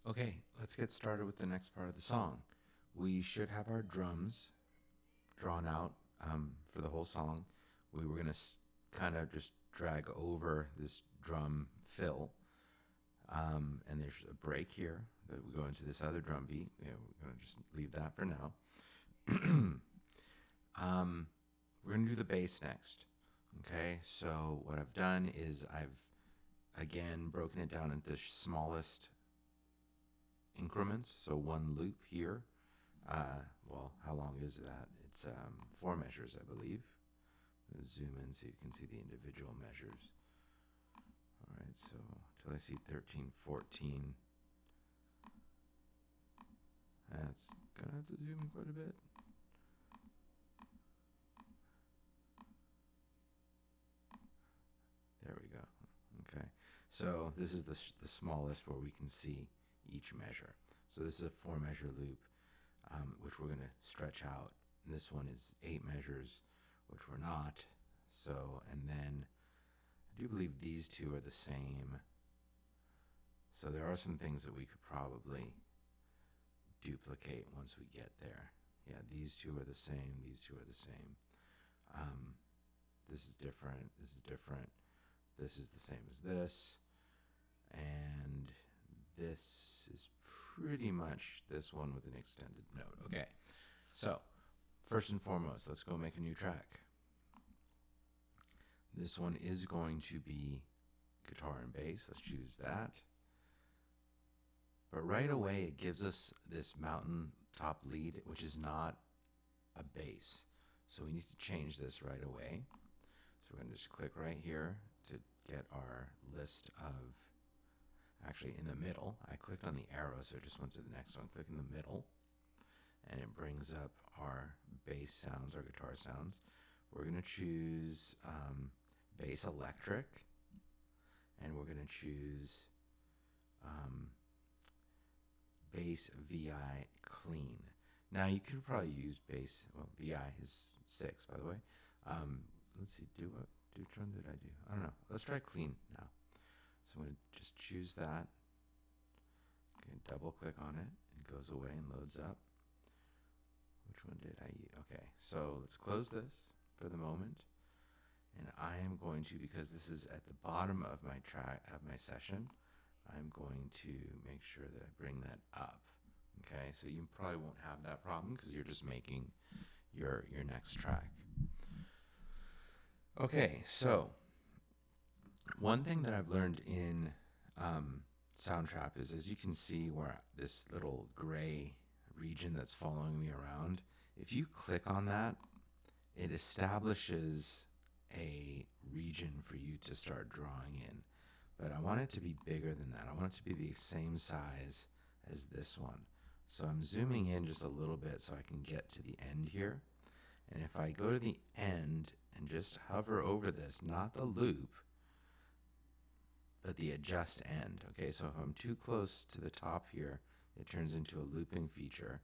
Okay, let's get started with the next part of the song. We should have our drums drawn out for the whole song. We were going to kind of just drag over this drum fill. And there's a break here that we go into this other drum beat. We're going to just leave that for now. We're going to do the bass next. Okay, so what I've done is I've again broken it down into the smallest increments. So one loop here. Well, how long is that? It's 4 measures, I believe. Let's zoom in so you can see the individual measures. All right, so till I see 13, 14. That's gonna have to zoom in quite a bit. There we go. Okay, so this is the smallest where we can see each measure. So this is a 4 measure loop, which we're gonna stretch out. And this one is 8 measures, which we're not. So, and then I do believe these two are the same. So there are some things that we could probably duplicate once we get there. Yeah, these two are the same. These two are the same. This is different. This is different. This is the same as this. And this is pretty much this one with an extended note. Okay, so first and foremost, let's go make a new track. This one is going to be guitar and bass. Let's choose that. But right away, it gives us this mountaintop lead, which is not a bass. So we need to change this right away. So we're going to just click right here to get our list of, actually in the middle. I clicked on the arrow, so I just went to the next one. Click in the middle, and it brings up our bass sounds, our guitar sounds. We're going to choose bass electric, and we're going to choose bass VI clean. Now you could probably use bass. Well, VI is 6, by the way. Let's see. Which one did I do? I don't know. Let's try clean now. So I'm going to just choose that. Okay, double click on it. It goes away and loads up. Which one did I use? Okay, so let's close this for the moment. And I am going to, because this is at the bottom of my track, of my session, I'm going to make sure that I bring that up. Okay, so you probably won't have that problem because you're just making your next track. Okay, so one thing that I've learned in Soundtrap is, as you can see where this little gray region that's following me around, if you click on that, it establishes a region for you to start drawing in. But I want it to be bigger than that. I want it to be the same size as this one. So I'm zooming in just a little bit so I can get to the end here. And if I go to the end and just hover over this, not the loop, but the adjust end. Okay, so if I'm too close to the top here, it turns into a looping feature.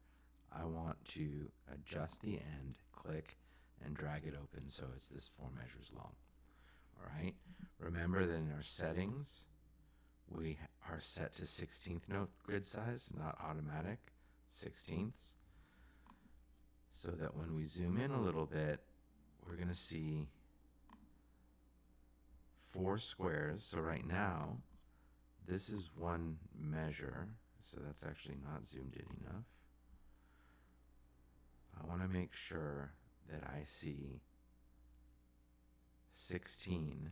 I want to adjust the end, click, and drag it open so it's this 4 measures long. All right, remember that in our settings, we are set to 16th note grid size, not automatic, 16ths. So that when we zoom in a little bit, we're going to see 4 squares. So right now, this is 1 measure. So that's actually not zoomed in enough. I want to make sure that I see 16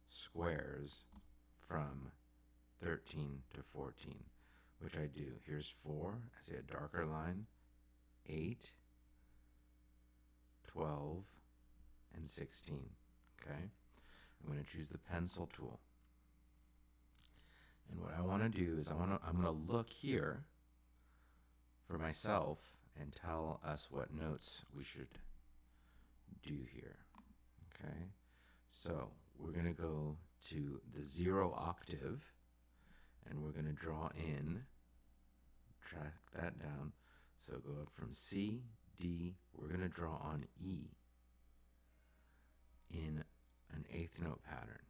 squares from 13 to 14, which I do. Here's 4. I see a darker line. 8, 12, and 16. Okay? I'm going to choose the pencil tool. And what I want to do is I'm going to look here for myself and tell us what notes we should do here. Okay? So we're going to go to the 0 octave, and we're going to draw in, track that down. So go up from C, D, we're going to draw on E in an 8th note pattern.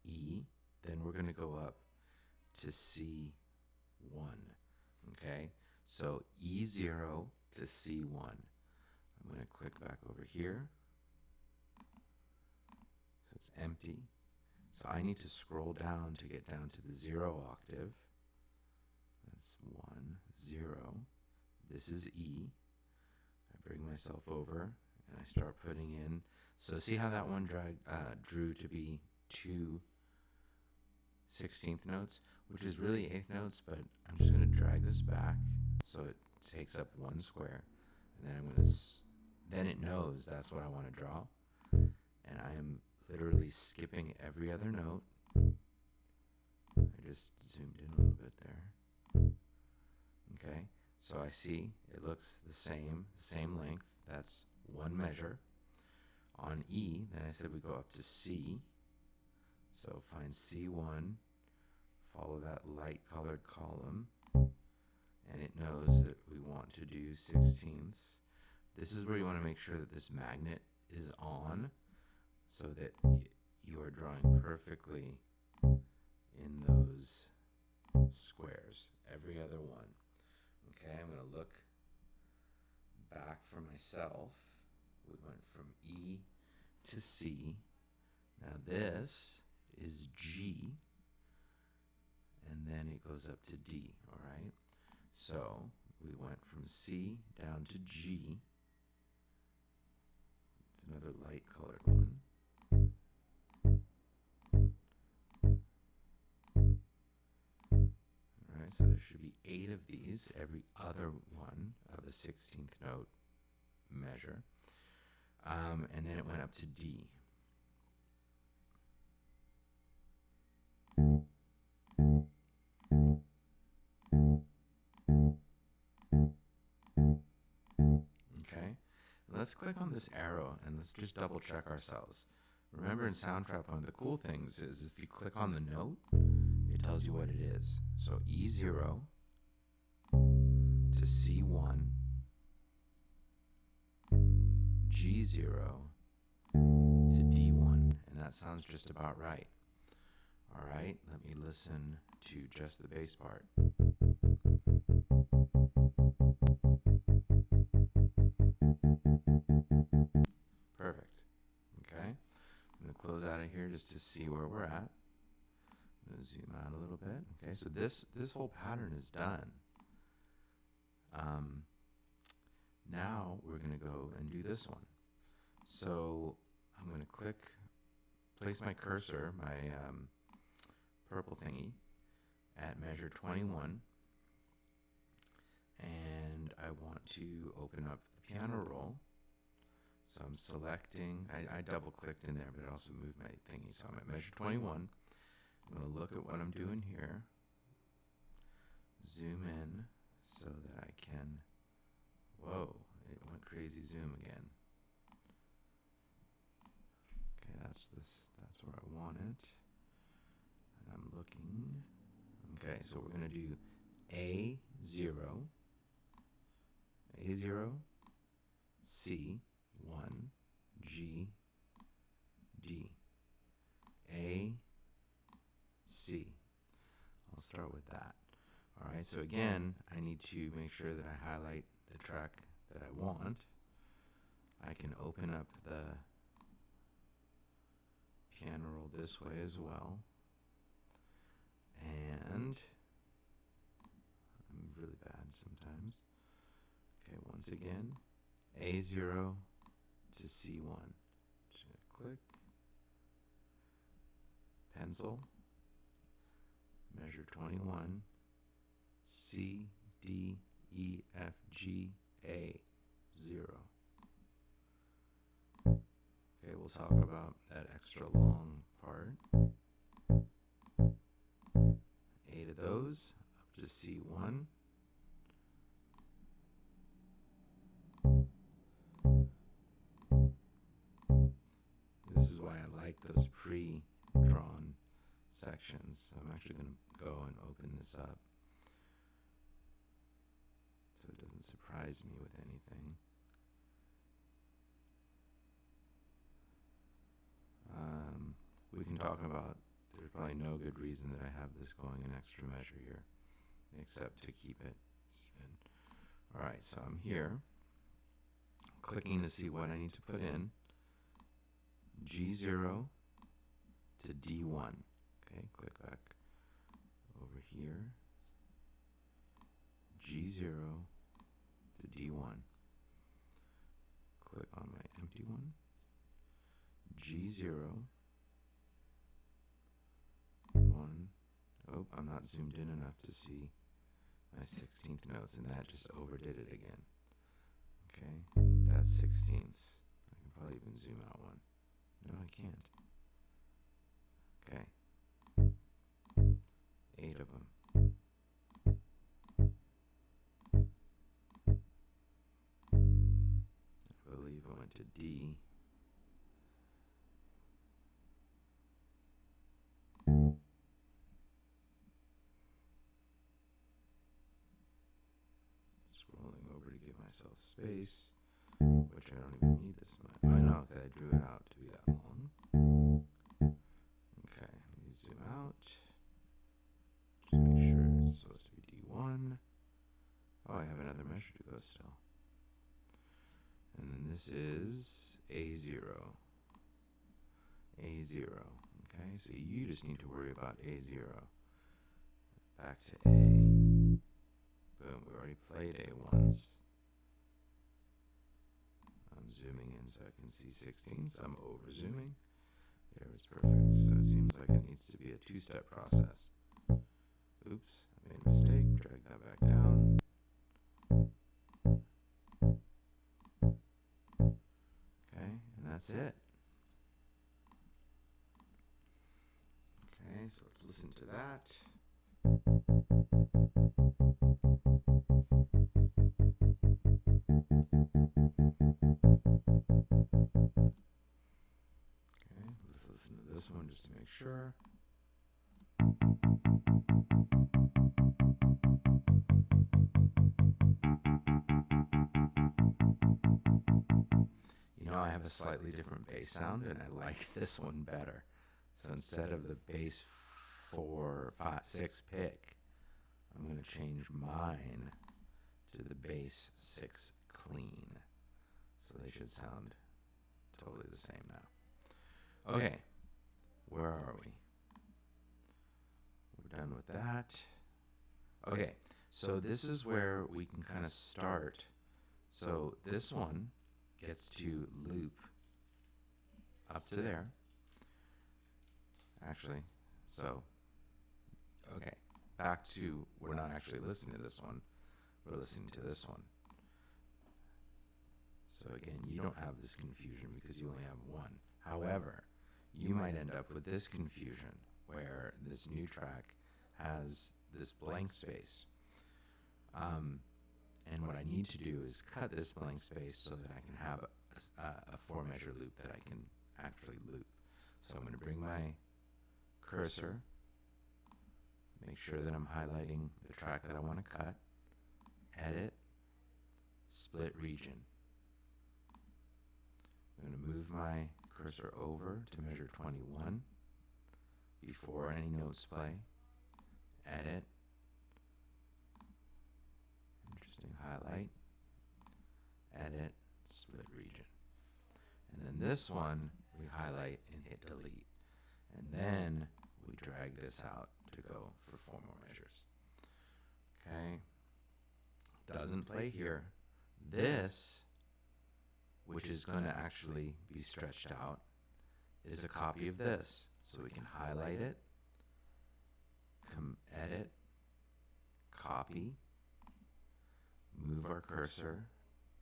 E, then we're going to go up to C, 1. Okay, so E0 to C1. I'm going to click back over here. So it's empty. So I need to scroll down to get down to the 0 octave. That's 1, 0. This is E. I bring myself over and I start putting in. So see how that one drew to be 2 16th notes, which is really 8th notes, but I'm just going to drag this back so it takes up 1 square. And then I'm going to, then it knows that's what I want to draw. And I am literally skipping every other note. I just zoomed in a little bit there. Okay, so I see it looks the same length. That's 1 measure. On E, then I said we go up to C. So find C1, follow that light colored column, and it knows that we want to do 16ths. This is where you want to make sure that this magnet is on so that you are drawing perfectly in those squares, every other one. Okay, I'm going to look back for myself. We went from E to C. Now this is G, and then it goes up to D, all right? So we went from C down to G. It's another light colored one. All right, so there should be 8 of these, every other one of a 16th note measure. And then it went up to D. Okay, let's click on this arrow and let's just double check ourselves. Remember in Soundtrap, one of the cool things is if you click on the note, it tells you what it is. So E0 to C1, G0 to D1, and that sounds just about right. All right, let me listen to just the bass part. Perfect. Okay, I'm going to close out of here just to see where we're at. I'm going to zoom out a little bit. Okay, so this whole pattern is done. Now we're going to go and do this one. So I'm going to place my cursor, my purple thingy, at measure 21. And I want to open up the piano roll. So I'm selecting, I double clicked in there, but it also moved my thingy. So I'm at measure 21. I'm going to look at what I'm doing here. Zoom in so that I can, whoa, it went crazy zoom again. Okay, that's where I want it. And I'm looking. Okay, so we're going to do A0, C1, G, D, A, C. I'll start with that. All right, so again, I need to make sure that I highlight the track that I want. I can open up the piano roll this way as well. And I'm really bad sometimes. Okay, once again, A0 to C1. Just gonna click, pencil, measure 21, C, D, E, F, G, A, 0. Okay, we'll talk about that extra long part. 8 of those, up to C1. This is why I like those pre-drawn sections. So I'm actually going to go and open this up so it doesn't surprise me with anything. We can talk about, there's probably no good reason that I have this going an extra measure here. except to keep it even. All right, so I'm here, clicking to see what I need to put in. G0 to D1. Okay, click back over here. G0 to D1. Click on my empty one. G0, 1. Oh, I'm not zoomed in enough to see my 16th notes, and that just overdid it again. Okay, that's 16ths. I can probably even zoom out one. No, I can't. Okay, 8 of them. I believe I went to D. Scrolling over to give myself space, which I don't even need this much. Oh no, because I drew it out to be that long. Okay, let me zoom out to make sure it's supposed to be D1. Oh, I have another measure to go still. And then this is A0. A0. Okay, so you just need to worry about A0. Back to A. Boom, we already played A once. I'm zooming in so I can see 16ths. I'm over zooming. There, it's perfect. So it seems like it needs to be a two-step process. Oops, I made a mistake. Drag that back down. Okay, and that's it. Okay, so let's listen to that. Okay, let's listen to this one just to make sure. You know, I have a slightly different bass sound, and I like this one better. So instead of the bass 4, 5, 6 pick, I'm going to change mine to the bass 6 clean. So they should sound totally the same now. Okay, where are we? We're done with that. Okay, so this is where we can kind of start. So this one gets to loop up to there. Actually, so, okay, back to, we're not actually listening to this one, we're listening to this one. So again, you don't have this confusion because you only have one. However, you might end up with this confusion where this new track has this blank space. And what I need to do is cut this blank space so that I can have a 4-measure loop that I can actually loop. So I'm going to bring my cursor, make sure that I'm highlighting the track that I want to cut, edit, split region. I'm going to move my cursor over to measure 21 before any notes play, edit, interesting, highlight, edit, split region. And then this one we highlight and hit delete. And then we drag this out to go for 4 more measures. Okay. Doesn't play here. This, which is going to actually be stretched out, is a copy of this. So we can highlight it, edit, copy, move our cursor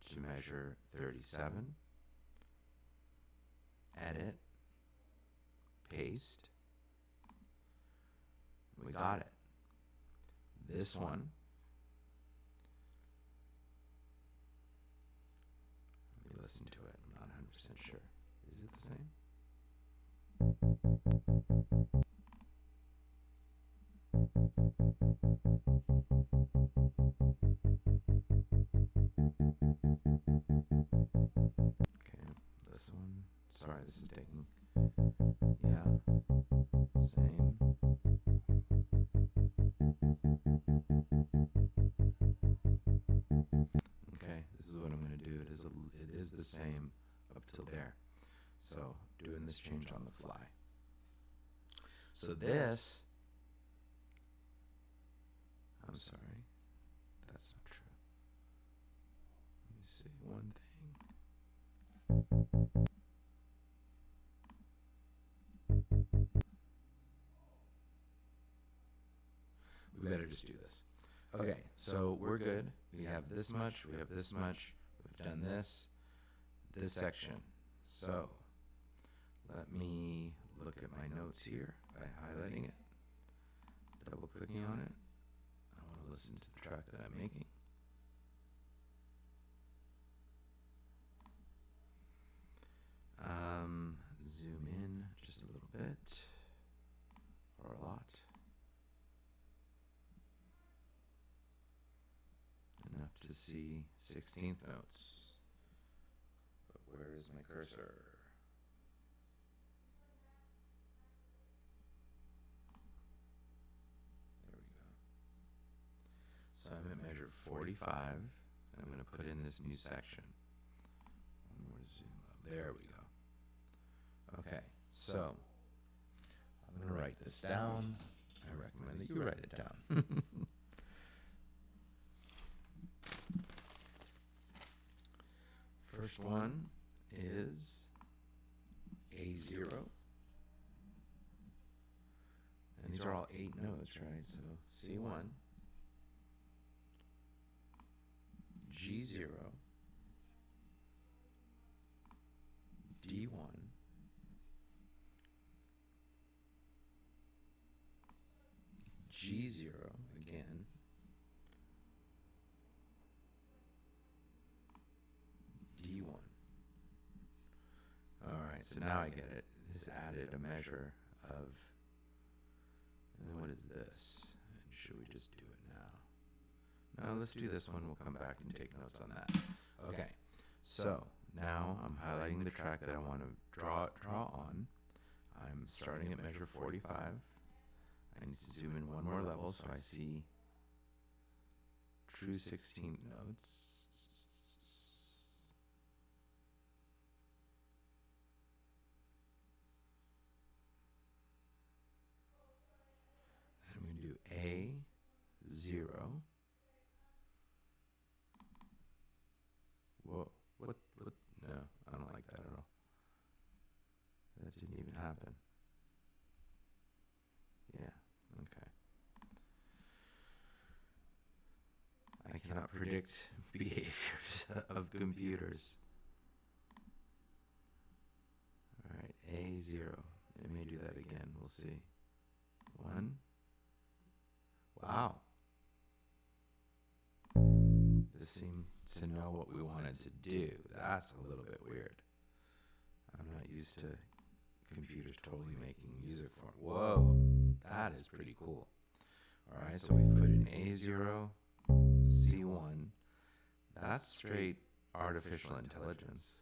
to measure 37, edit, paste. We got it. This one, let me listen to it. I'm not 100% sure. Is it the same? Okay, this one. Sorry, this is taking. Yeah, same. it is the same up till there. So doing this change on the fly. So this, I'm sorry, that's not true. Let me see one thing. We better just do this. Okay, so we're good. We have this much, we have this much, we've done this section. So let me look at my notes here by highlighting it, double clicking on it. I want to listen to the track that I'm making. Zoom in just a little bit, or a lot. Enough to see 16th notes. But where is my cursor? There we go. So I'm at measure 45, and I'm going to put in this new section. One more zoom up. There we go. Okay, so I'm going to write this down. I recommend that you write it down. First one is A0. And these are all 8 notes, right? So C1, G0, D1, G0 again, D1. All right, so now I get it. This added a measure of, and then what is this? And should we just do it now? No, let's do this one. We'll come back and take notes on that. Okay, so now I'm highlighting the track that I want to draw on. I'm starting at measure 45. I need to zoom in one more level so I see true 16th notes. And I'm going to do A0. Whoa, what? No, I don't like that at all. That didn't even happen. Yeah, okay. I cannot predict behaviors of computers. All right, A0. It may do that again. We'll see. 1. Wow. This seemed to know what we wanted to do. That's a little bit weird. I'm not used to computers totally making music for me. Whoa, that is pretty cool. All right, so we've put in A0, C1. That's straight artificial intelligence.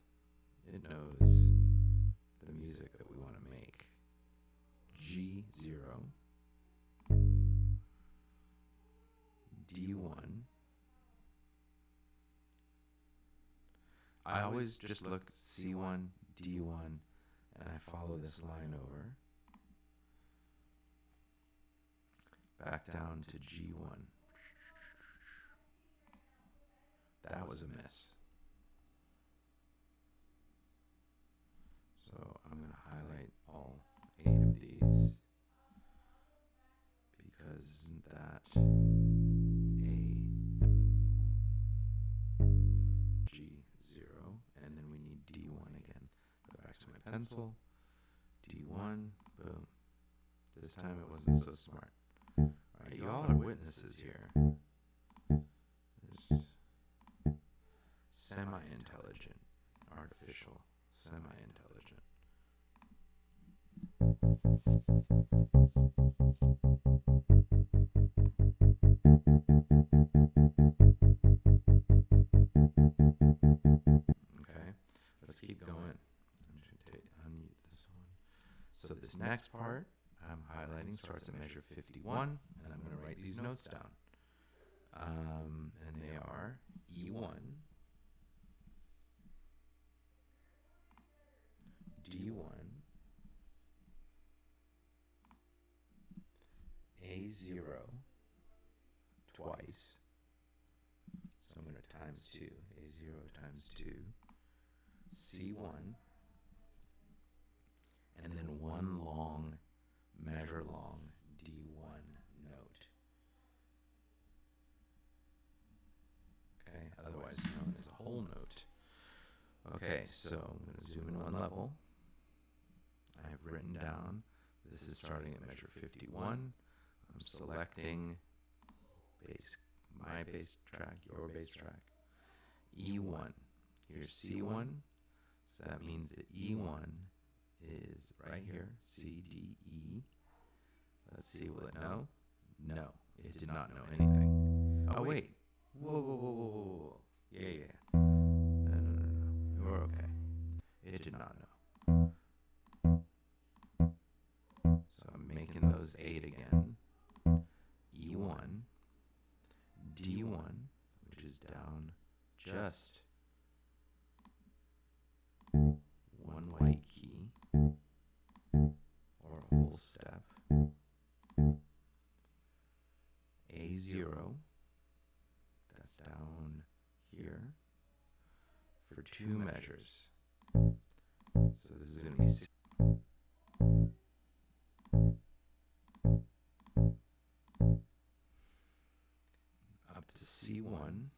It knows the music that we want to make. G0, D1. I always just look C1, D1, and I follow this line over. Back down to G1. That was a miss. So I'm going to highlight all 8 of these, because isn't that A, G0, and then we need D1 again. Go back to my pencil, D1, boom. This time it wasn't so smart. All right, you all are witnesses here. There's semi-intelligent, artificial, semi-intelligent. Okay, let's keep going. I should unmute this one. So this next part I'm highlighting starts at measure 51, and I'm going to write these notes down. And they are E1, D1, A0 twice. So I'm going to times 2, A0 times 2, C1, and then one long, measure long D1 note. Okay, otherwise known as a whole note. Okay, so I'm going to zoom in one level. I have written down, this is starting at measure 51. I'm selecting my bass track, your bass track, E1. Here's C1, so that means that E1 is right here, C, D, E. Let's see, will it know? No, it did not know anything. Oh, wait. Whoa, whoa, whoa, whoa, whoa, whoa. Yeah. No. We're okay. It did not know. So I'm making those 8 again. E1, D1, which is down just one white key, or a whole step. A0, that's down here, for 2 measures. So this is going to be 6. Up to C1.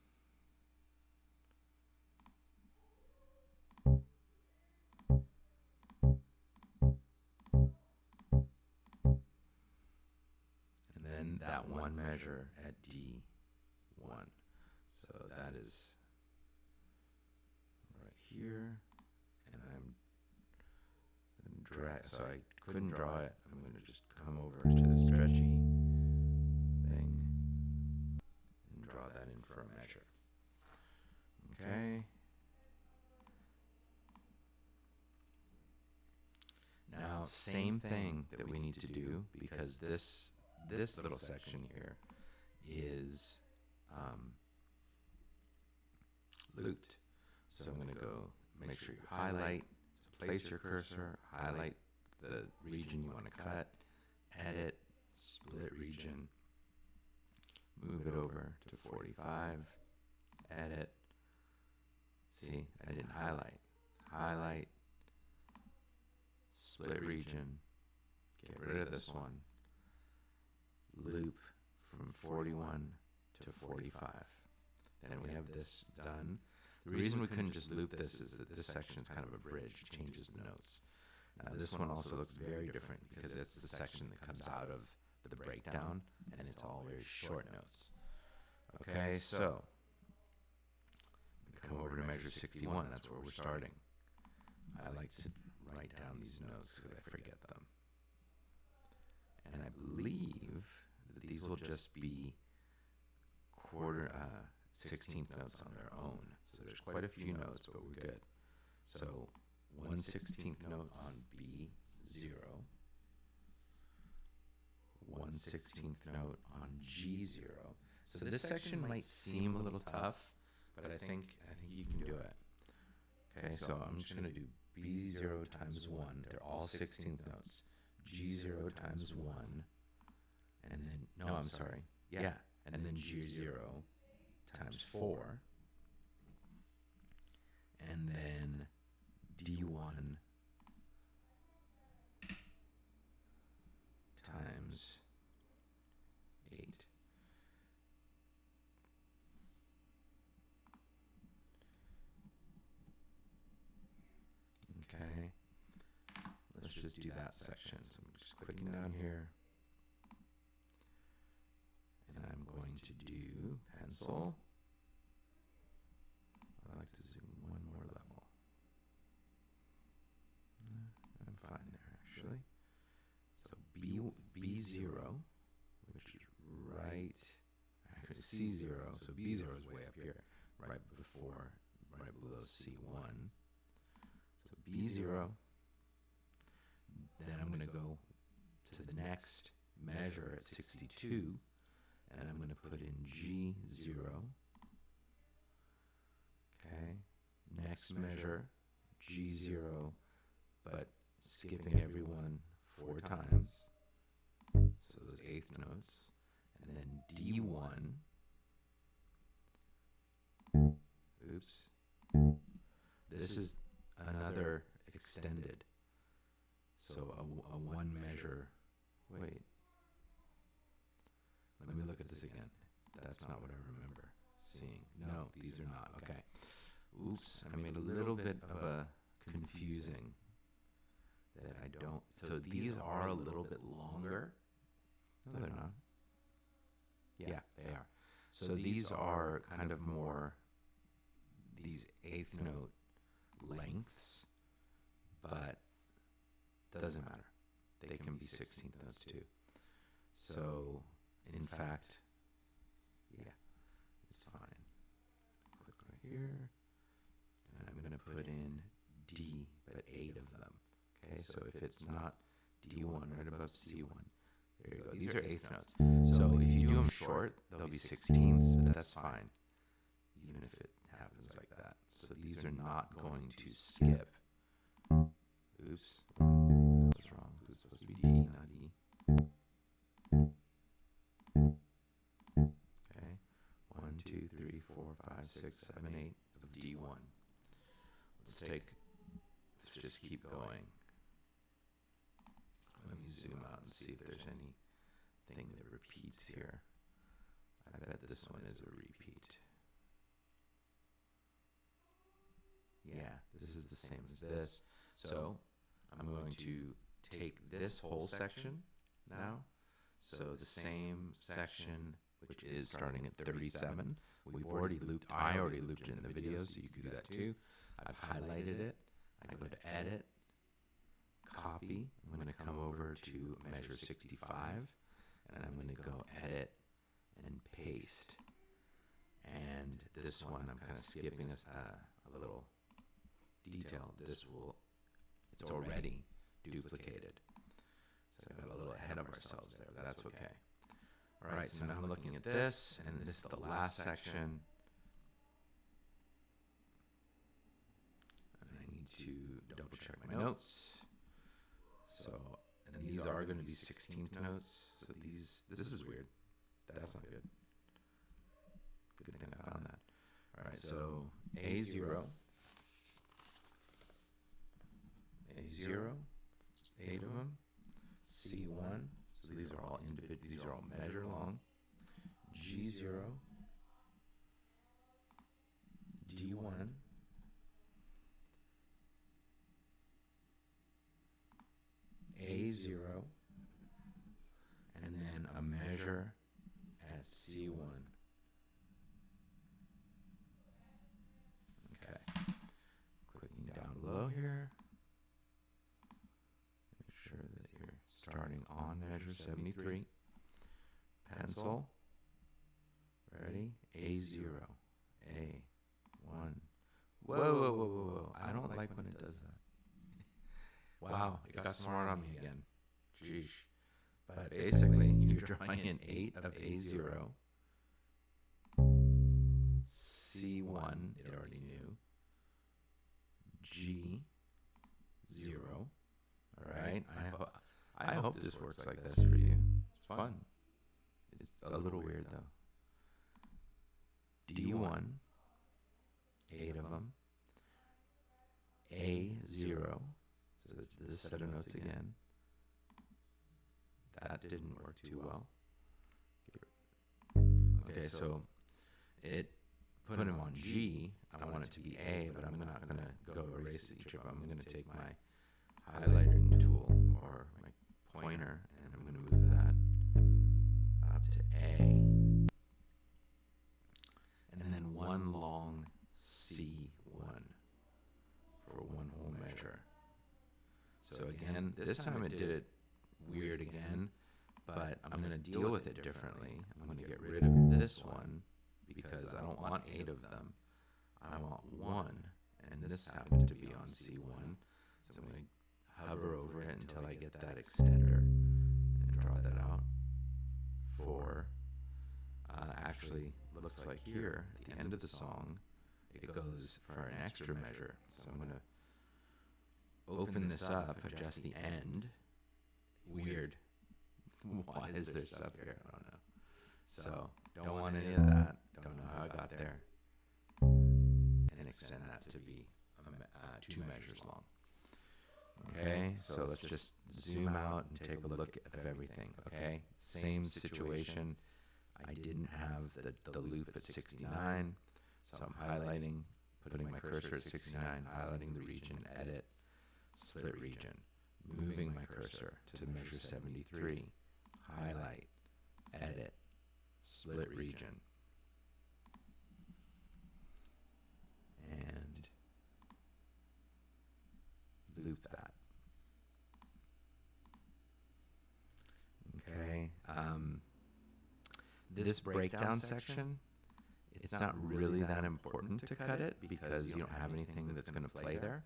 And then that one measure at D1. So that is right here. And so I couldn't draw it. I'm going to just come over to the stretchy thing and draw that in for a measure. Okay. Now, same thing that we need to do, because this little section here is looped. So I'm going to go make sure you highlight, so place your cursor, highlight the region you want to cut, edit, split region, move it over to 45, edit. See, I didn't highlight, split region, get rid of this one, loop from 41 to 45. Then we have this done. The reason we couldn't just loop this is that this section is kind of a bridge, changes the notes. Now this one also looks very different because it's the section that comes out of the breakdown, and it's all very short notes. Okay, so come over to measure 61, that's where we're starting. I like to write down these notes because I forget them. And I believe that these will just be 16th notes on their own. So there's quite a few notes, but we're good. So 1/16th note on B0, 1/16th note on G0. So this section might seem a little tough, but I think you can do it. Okay, so I'm just going to do B0 times 1. They're all 16th notes. G0 times 1, and then, no, I'm sorry. Yeah, and then G0 times 4, and then D1 times 8. Okay, let's just do that section. So I'm just clicking down here, and I'm going to do pencil. I like to zoom one more level. I'm fine there, actually. So B0, which is right, actually C0, so B0 is way up here, right below C1. So B0, then I'm going to go to the next measure at 62, and I'm going to put in G0. Okay, next measure, G0 but skipping every one 4 times. So those eighth notes. And then D1. Oops. This is another extended. So a one measure. Wait. Let me look at this again. That's not what I remember seeing. No, these are not. Okay. Oops. I made a little bit of a confusing that I don't. So these are a little bit longer. No, they're not. Yeah, they are. So these are kind of more these eighth note lengths, but doesn't matter. They can be 16th notes too. So, in fact, yeah, it's fine. Click right here, and I'm going to put in D, but 8 of them. Okay, so if it's not D1, right above C1, there you go. These are eighth notes. So if you do them short, they'll be 16ths, but that's fine, even if it happens like that. So these are not going to skip. Oops, that was wrong. It's supposed to be D, not E. Okay, 1, 2, 3, 4, 5, 6, 7, 8 of D1. Let's just keep going. Let me zoom out and see if there's anything that repeats here. I bet this one is a repeat. Yeah, this is the same as this. So I'm going to take this whole section now. So the same section, which is starting at 37. I already looped it in the video, so you can do that too. I've highlighted it. I go to Edit, Copy. I'm going to come over to measure 65, and I'm going to go Edit and Paste. And this one, I'm kind of skipping a little detail. It's already duplicated. So I got a little ahead of ourselves there, but that's okay. All right, so now I'm looking at this, and this is the last section. And I need to double check my notes. So, and these are going to be 16th notes. So this is weird. That's not good. Good thing I found that. All right, so A0. A0, 8 of them. C1, so these are all individual. These are all measure long. G0, D1, A0, and then a measure at C1. Okay. Clicking down below here. Make sure that you're starting on measure 73. Pencil. Ready? A0. A1. Whoa, whoa, whoa, whoa, whoa. I don't like when it does that. Wow, it got smart on me again. Jeez. But basically, you're drawing an 8 of A0. C1, it already knew. G0. All right. I hope this works like this for you. It's fun. It's a little weird though. D1, 8 of them. A0. So that's this set of notes again. That didn't work too well. Okay, so it put them on G. I want it to be A, but I'm not going to go erase each of them. I'm going to take my highlighting tool or my pointer, and I'm going to move that up to A. And then one long C1 for one whole measure. So again, this time it did it weird again, but I'm going to deal with it differently. I'm going to get rid of this one because I don't want 8 of them. I want 1, and this happened to be on C1. So I'm going to hover over it until I get that extender and draw that out for, actually looks like here at the end of the song, it goes for an extra measure. So I'm going to open this up, adjust the end. Weird. Why is there stuff here? I don't know. So don't want any of that. Don't know how I got there. And extend that to be 2 measures long. Okay, so let's just zoom out and take a look at everything. Okay, same situation. I didn't have the loop at 69, so I'm highlighting, putting my cursor at 69, highlighting the region, edit, split region, moving my cursor to measure 73, highlight, edit, split region, and loop that. Okay. This breakdown section, it's not really that important to cut it because you don't have anything that's going to play there.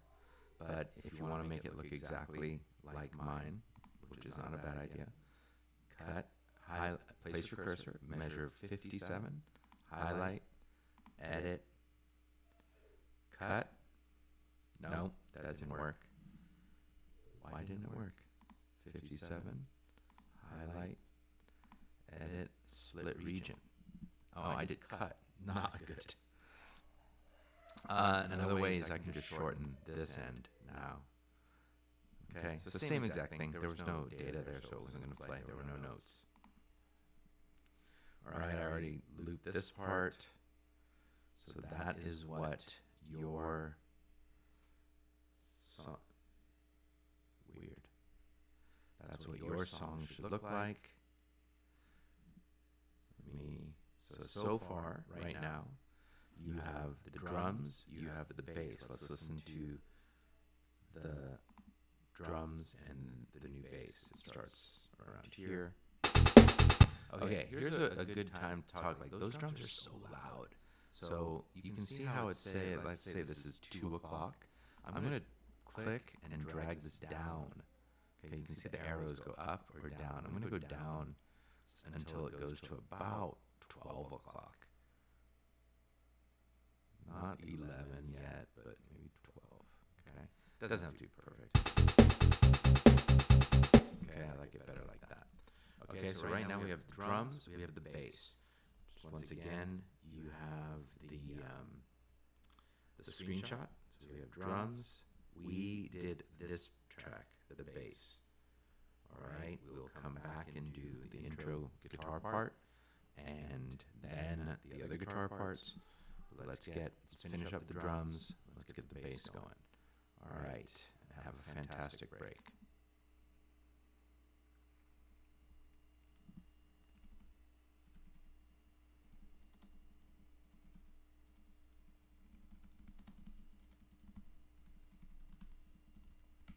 But if you want to make it look exactly like mine, which is not a bad idea, place your cursor, measure 57, highlight, edit, cut. No, that didn't work. Why didn't it work? 57, highlight, edit, split region. Oh, I did cut. Not good. Another way is I can just shorten this end now. Okay, so same exact thing. There was no data there, so it wasn't going to play. There were no notes. All right, I already looped this part. So that is what your song... Weird. That's what your song should look like. So far, right now, you have the drums, you have the bass. Let's listen to the drums and the new bass. It starts around here. Okay, here's a good time to talk. Like, those drums are so loud. So you can see how it's say, let's say this is 2 o'clock. I'm going to click and drag this down. Okay, you can see the arrows go up or down. I'm going to go down until it goes to about 12 o'clock. Not 11 yet, but maybe 12. Okay, doesn't have to be perfect. Okay, I like it better like that. Okay, so right now we have the drums, we have the bass. Just once again, you have the screenshot. So we have drums. We did this track, the bass. All right, we'll come back and do the intro guitar part, and then the other guitar parts. Let's finish up the drums. Let's get the bass going. All right, have a fantastic break.